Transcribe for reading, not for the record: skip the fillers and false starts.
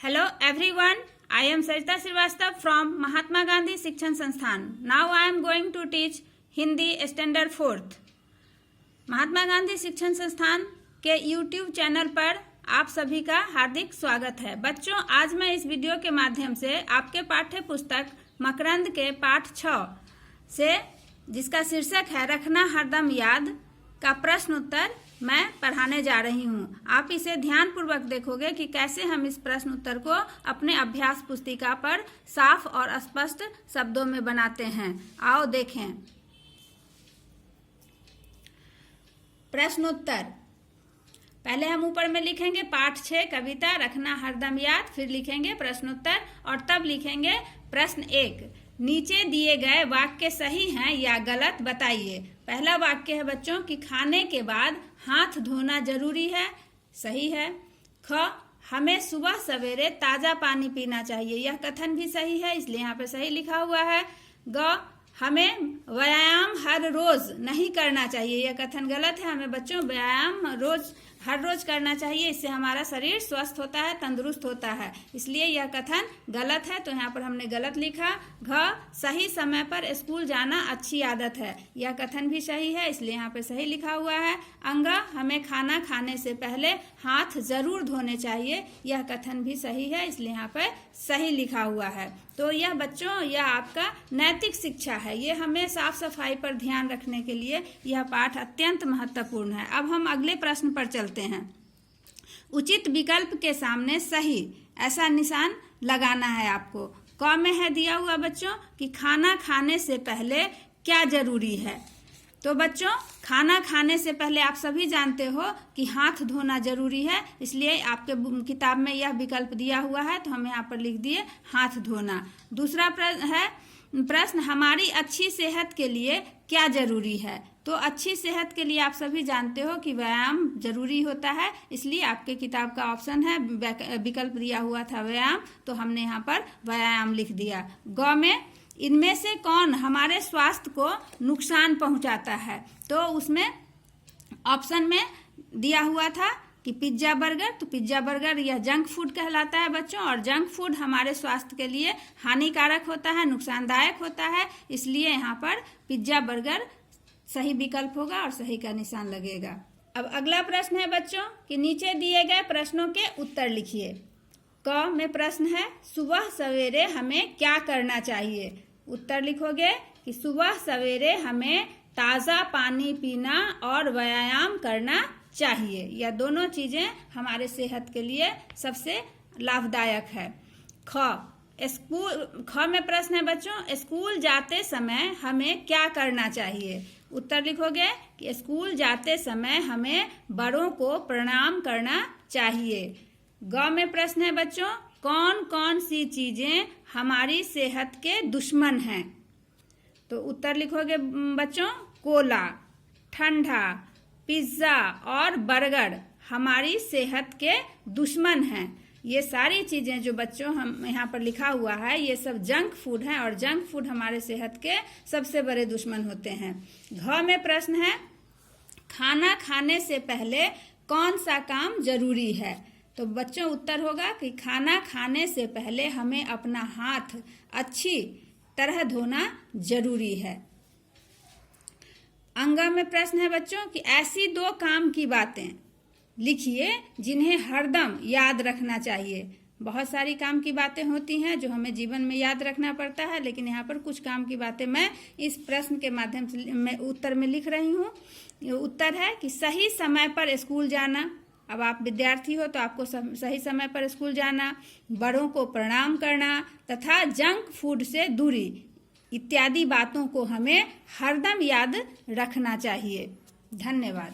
Hello everyone, I am Sarita Srivastava from Mahatma Gandhi Shikshan Sansthan. Now I am going to teach Hindi Standard 4th. Mahatma Gandhi शिक्षण संस्थान के YouTube channel पर आप सभी का हार्दिक स्वागत है। बच्चों, आज मैं इस वीडियो के माध्यम से आपके पाठ्य पुस्तक मकरंद के पाठ 6 से, जिसका शीर्षक है रखना हरदम याद, का प्रश्न उत्तर मैं पढ़ाने जा रही हूँ। आप इसे ध्यानपूर्वक देखोगे कि कैसे हम इस प्रश्न उत्तर को अपने अभ्यास पुस्तिका पर साफ और स्पष्ट शब्दों में बनाते हैं। आओ देखें। प्रश्न उत्तर, पहले हम ऊपर में लिखेंगे पाठ 6 कविता रखना हरदम याद, फिर लिखेंगे प्रश्नोत्तर और तब लिखेंगे प्रश्न 1। नीचे दिए गए वाक्य सही हैं या गलत बताइए। पहला वाक्य है बच्चों कि खाने के बाद हाथ धोना जरूरी है, सही है। ख, हमें सुबह सवेरे ताजा पानी पीना चाहिए, यह कथन भी सही है, इसलिए यहाँ पे सही लिखा हुआ है। ग, हमें व्यायाम हर रोज नहीं करना चाहिए, यह कथन गलत है। हमें बच्चों व्यायाम हर रोज करना चाहिए, इससे हमारा शरीर स्वस्थ होता है, तंदुरुस्त होता है, इसलिए यह कथन गलत है, तो यहाँ पर हमने गलत लिखा। घ, सही समय पर स्कूल जाना अच्छी आदत है, यह कथन भी सही है, इसलिए यहाँ पे सही लिखा हुआ है। अंग, हमें खाना खाने से पहले हाथ जरूर धोने चाहिए, यह कथन भी सही है, इसलिए यहाँ पे सही लिखा हुआ है। तो यह बच्चों यह आपका नैतिक शिक्षा है, ये हमें साफ सफाई पर ध्यान रखने के लिए यह पाठ अत्यंत महत्वपूर्ण है। अब हम अगले प्रश्न पर चलते हैं। उचित विकल्प के सामने सही ऐसा निशान लगाना है आपको। क में है दिया हुआ बच्चों कि खाना खाने से पहले क्या जरूरी है। तो बच्चों खाना खाने से पहले आप सभी जानते हो कि हाथ धोना जरूरी है, इसलिए आपके किताब में यह विकल्प दिया हुआ है, तो हम यहाँ पर लिख दिए हाथ धोना। दूसरा प्रश्न हमारी अच्छी सेहत के लिए क्या जरूरी है। तो अच्छी सेहत के लिए आप सभी जानते हो कि व्यायाम जरूरी होता है, इसलिए आपके किताब का ऑप्शन है विकल्प दिया हुआ था व्यायाम, तो हमने यहाँ पर व्यायाम लिख दिया। ग में इनमें से कौन हमारे स्वास्थ्य को नुकसान पहुंचाता है। तो उसमें ऑप्शन में दिया हुआ था कि पिज्जा बर्गर, तो पिज्जा बर्गर यह जंक फूड कहलाता है बच्चों, और जंक फूड हमारे स्वास्थ्य के लिए हानिकारक होता है, नुकसानदायक होता है, इसलिए यहाँ पर पिज्जा बर्गर सही विकल्प होगा और सही का निशान लगेगा। अब अगला प्रश्न है बच्चों कि नीचे दिए गए प्रश्नों के उत्तर लिखिए। क में प्रश्न है सुबह सवेरे हमें क्या करना चाहिए। उत्तर लिखोगे कि सुबह सवेरे हमें ताज़ा पानी पीना और व्यायाम करना चाहिए, यह दोनों चीजें हमारे सेहत के लिए सबसे लाभदायक है। ख में प्रश्न है बच्चों स्कूल जाते समय हमें क्या करना चाहिए। उत्तर लिखोगे कि स्कूल जाते समय हमें बड़ों को प्रणाम करना चाहिए। ग में प्रश्न है बच्चों कौन कौन सी चीजें हमारी सेहत के दुश्मन हैं। तो उत्तर लिखोगे बच्चों कोला, ठंडा, पिज्जा और बर्गर हमारी सेहत के दुश्मन हैं। ये सारी चीजें जो बच्चों हम यहाँ पर लिखा हुआ है ये सब जंक फूड हैं, और जंक फूड हमारे सेहत के सबसे बड़े दुश्मन होते हैं। घ में प्रश्न है खाना खाने से पहले कौन सा काम जरूरी है। तो बच्चों उत्तर होगा कि खाना खाने से पहले हमें अपना हाथ अच्छी तरह धोना जरूरी है। अंगा में प्रश्न है बच्चों कि ऐसी 2 काम की बातें लिखिए जिन्हें हरदम याद रखना चाहिए। बहुत सारी काम की बातें होती हैं जो हमें जीवन में याद रखना पड़ता है, लेकिन यहाँ पर कुछ काम की बातें मैं इस प्रश्न के माध्यम से मैं उत्तर में लिख रही हूँ। उत्तर है कि सही समय पर स्कूल जाना, अब आप विद्यार्थी हो तो आपको सही समय पर स्कूल जाना, बड़ों को प्रणाम करना तथा जंक फूड से दूरी इत्यादि बातों को हमें हरदम याद रखना चाहिए। धन्यवाद।